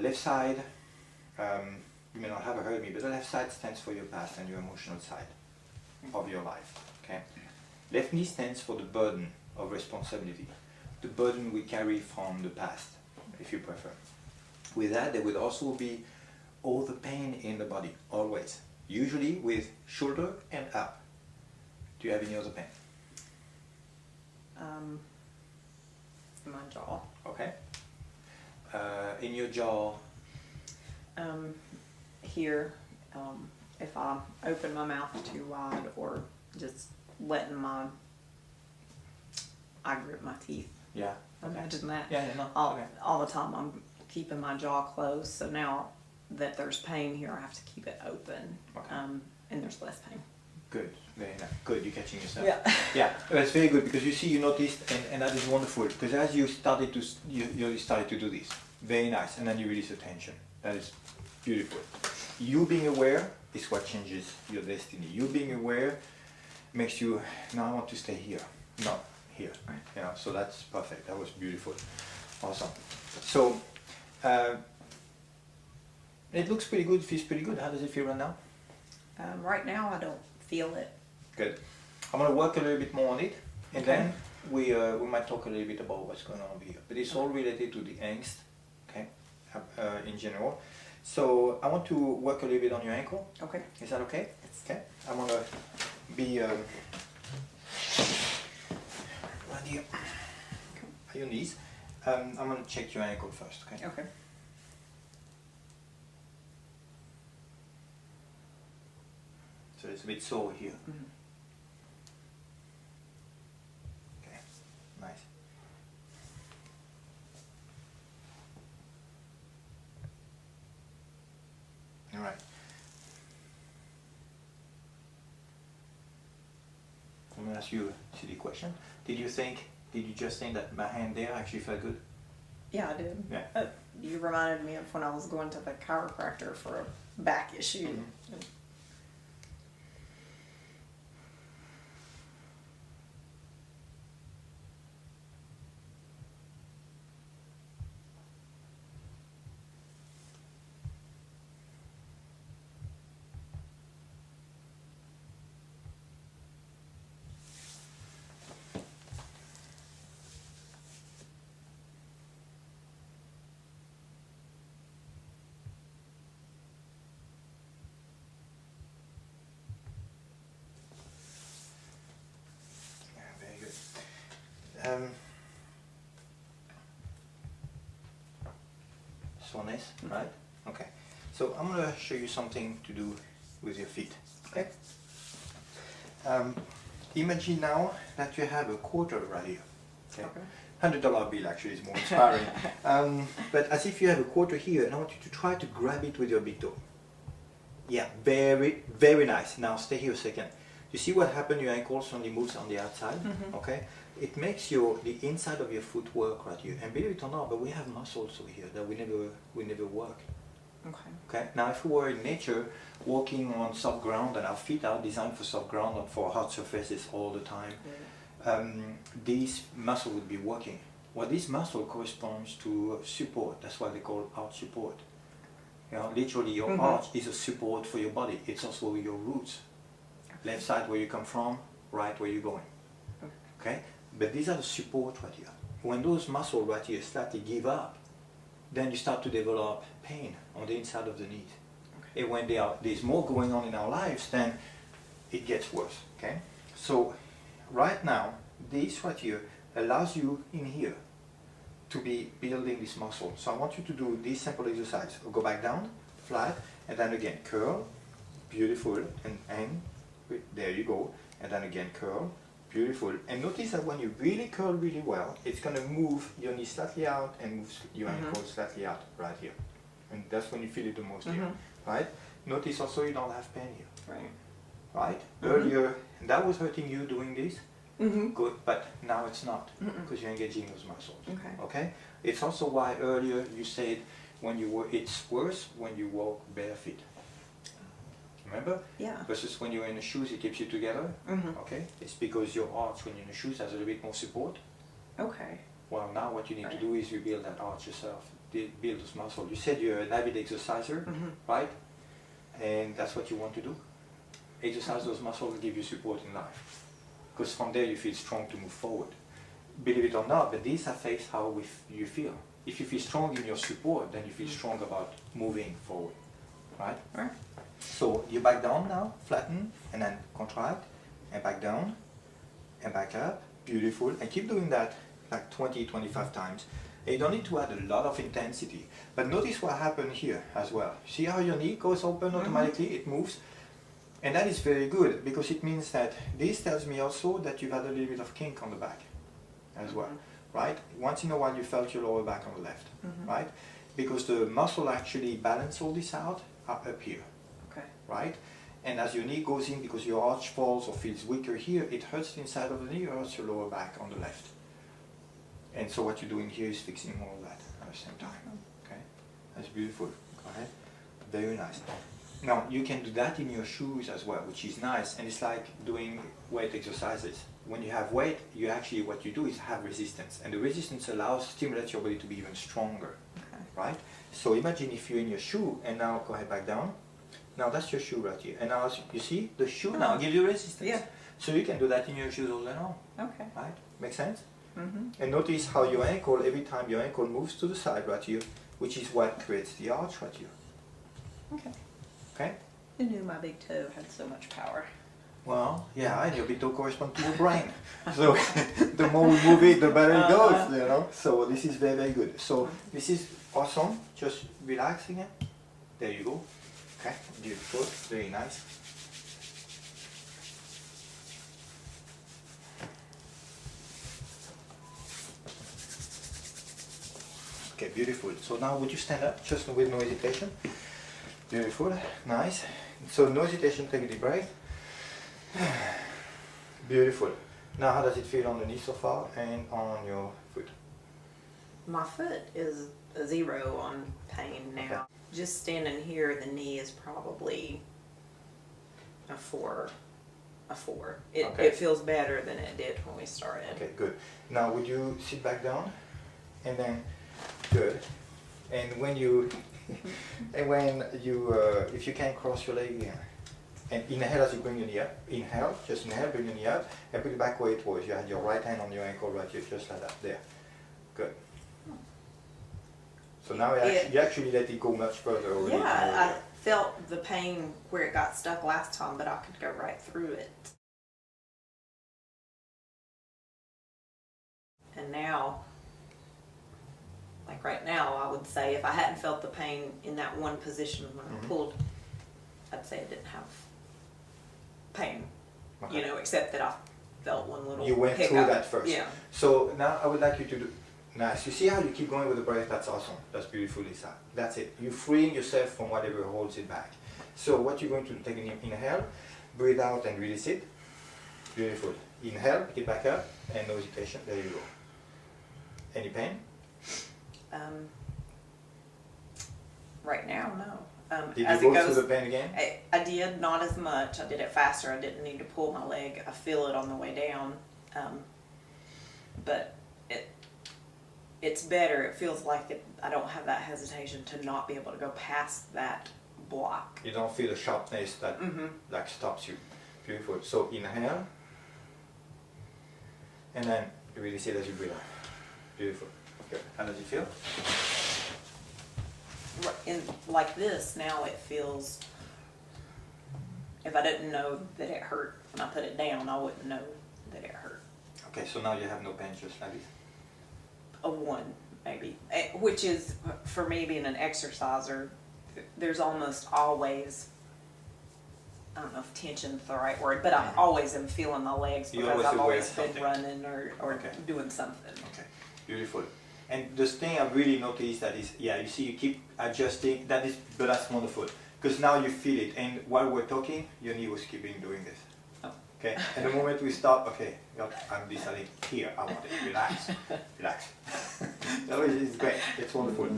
left side, you may not have heard me, but the left side stands for your past and your emotional side of your life. Okay. Left knee stands for the burden of responsibility, the burden we carry from the past, if you prefer. With that, there would also be all the pain in the body, always. Usually with shoulder and up. Do you have any other pain? In my jaw. Okay. In your jaw? Here, if I open my mouth too wide or just letting I grip my teeth. Yeah. Imagine that. Yeah, no. All the time I'm keeping my jaw closed, so now that there's pain here, I have to keep it open, Okay. and there's less pain. Good, very nice. Good, you're catching yourself. Yeah. Yeah, that's very good because you see, you noticed, and that is wonderful because as you started to, you started to do this, very nice, and then you release the tension. That is beautiful. You being aware is what changes your destiny. You being aware makes you, now I want to stay here, not here. Right. You know, so that's perfect. That was beautiful. Awesome. So, it looks pretty good, feels pretty good. How does it feel right now? Right now, I don't feel it. Good. I'm going to work a little bit more on it, and Okay. then we might talk a little bit about what's going on over here. But it's all related to the angst, okay, in general. So I want to work a little bit on your ankle. Okay. Is that okay? Yes. Okay. I'm going to be right here at your knees. I'm going to check your ankle first, okay? Okay. So it's a bit sore here. Mm-hmm. Okay, nice. All right. I'm going to ask you a silly question. Did you just think that my hand there actually felt good? Yeah, I did. Yeah. You reminded me of when I was going to the chiropractor for a back issue. Mhm. Yeah, very good. Soreness, right? Okay. So I'm going to show you something to do with your feet. Okay. Imagine now that you have a quarter right here. Okay. Okay. $100 bill actually is more inspiring. But as if you have a quarter here, and I want you to try to grab it with your big toe. Yeah, very, very nice. Now stay here a second. You see what happened? Your ankles only moves on the outside. Mhm. Okay. It makes the inside of your foot work right here. And believe it or not, but we have muscles over here that we never work. Okay. Okay. Now, if we were in nature, walking on soft ground, and our feet are designed for soft ground and for hard surfaces all the time, these muscle would be working. Well, this muscle corresponds to support. That's why they call arch support. You know, literally, your arch is a support for your body. It's also your roots. Left side where you come from, right where you're going. Okay. But these are the support right here. When those muscles right here start to give up, then you start to develop pain on the inside of the knees. Okay. And when there's more going on in our lives, then it gets worse. Okay. So right now, this right here allows you in here to be building this muscle. So I want you to do this simple exercise. Go back down, flat, and then again curl, beautiful, and hang. There you go. And then again curl, beautiful. And notice that when you really curl really well, it's going to move your knee slightly out and move your ankle slightly out right here. And that's when you feel it the most here, right? Notice also you don't have pain here. Right. Right? Earlier, that was hurting you doing this. Good, but now it's not because you're engaging those muscles. Okay. Okay. It's also why earlier you said it's worse when you walk barefoot. Remember? Yeah. Versus when you're in the shoes, it keeps you together. Okay. It's because your arch when you're in the shoes has a little bit more support. Okay. Well, now what you need to do is rebuild that arch yourself. build those muscles. You said you're an avid exerciser, right? And that's what you want to do. Exercise those muscles will give you support in life. Because from there you feel strong to move forward. Believe it or not, but this affects how you feel. If you feel strong in your support, then you feel strong about moving forward, right? Right. So you back down now, flatten, and then contract, and back down, and back up. Beautiful. And keep doing that like 20, 25 times. And you don't need to add a lot of intensity. But notice what happened here as well. See how your knee goes open automatically? It moves. And that is very good, because it means that this tells me also that you've had a little bit of kink on the back as well, right? Once in a while you felt your lower back on the left, right? Because the muscle actually balance all this out are up here, right? And as your knee goes in, because your arch falls or feels weaker here, it hurts the inside of the knee, or hurts your lower back on the left. And so what you're doing here is fixing all of that at the same time, okay? That's beautiful. Go ahead. Very nice. Now, you can do that in your shoes as well, which is nice, and it's like doing weight exercises. When you have weight, you actually, what you do is have resistance, and the resistance stimulates your body to be even stronger, right? So imagine if you're in your shoe, and now go ahead back down. Now that's your shoe right here, and now you see, the shoe now gives you resistance. Yeah. So you can do that in your shoes all day long, Okay. right? Make sense? And notice how your ankle, every time your ankle moves to the side right here, which is what creates the arch right here. Okay. Okay? Who knew my big toe had so much power? Well, yeah, and your big toe corresponds to your brain. So the more we move it, the better it goes, you know. So this is very, very good. So this is awesome. Just relax again. There you go. Okay, beautiful, very nice. Okay, beautiful. So now would you stand up, just with no hesitation? Beautiful, nice. So no hesitation, take a deep breath. Beautiful. Now how does it feel on the knee so far and on your foot? My foot is a 0 on pain now. Okay. Just standing here, the knee is probably a 4. It feels better than it did when we started. Okay, good. Now would you sit back down, and then good. And when you if you can cross your leg again, and inhale as you bring your knee up. Inhale, just inhale, bring your knee up, and put it back where it was. You had your right hand on your ankle right here, just like that. There. Good. So now you actually let it go much further already. Yeah, I felt the pain where it got stuck last time, but I could go right through it. And now, like right now, I would say if I hadn't felt the pain in that one position when I pulled, I'd say I didn't have pain, you know, except that I felt one little You went hiccup. through that first. Yeah. So now I would like you to do, nice. You see how you keep going with the breath? That's awesome. That's beautiful, Lisa. That's it. You're freeing yourself from whatever holds it back. So what you're going to do, take an inhale, breathe out and release it. Beautiful. Inhale, pick it back up, and no hesitation. There you go. Any pain? Right now, no. Did as you it go goes, through the pain again? I did, not as much. I did it faster. I didn't need to pull my leg. I feel it on the way down. But it's better. It feels like I don't have that hesitation to not be able to go past that block. You don't feel the sharpness that like stops you. Beautiful. So inhale, and then you release it as you breathe out. Beautiful. Good. How does it feel? In like this now, it feels. If I didn't know that it hurt when I put it down, I wouldn't know that it hurt. Okay, so now you have no pain, just like this. A 1 maybe, which is for me being an exerciser. There's almost always. I don't know if tension's the right word, but I always am feeling my legs because I've always been running or doing something. Okay, beautiful. And the thing I've really noticed that is, yeah, you see you keep adjusting, but that's wonderful. Because now you feel it, and while we're talking, your knee was keeping doing this. Oh. Okay, and the moment we stop, okay, I'm deciding here, I want it, relax, relax. So it's great, it's wonderful.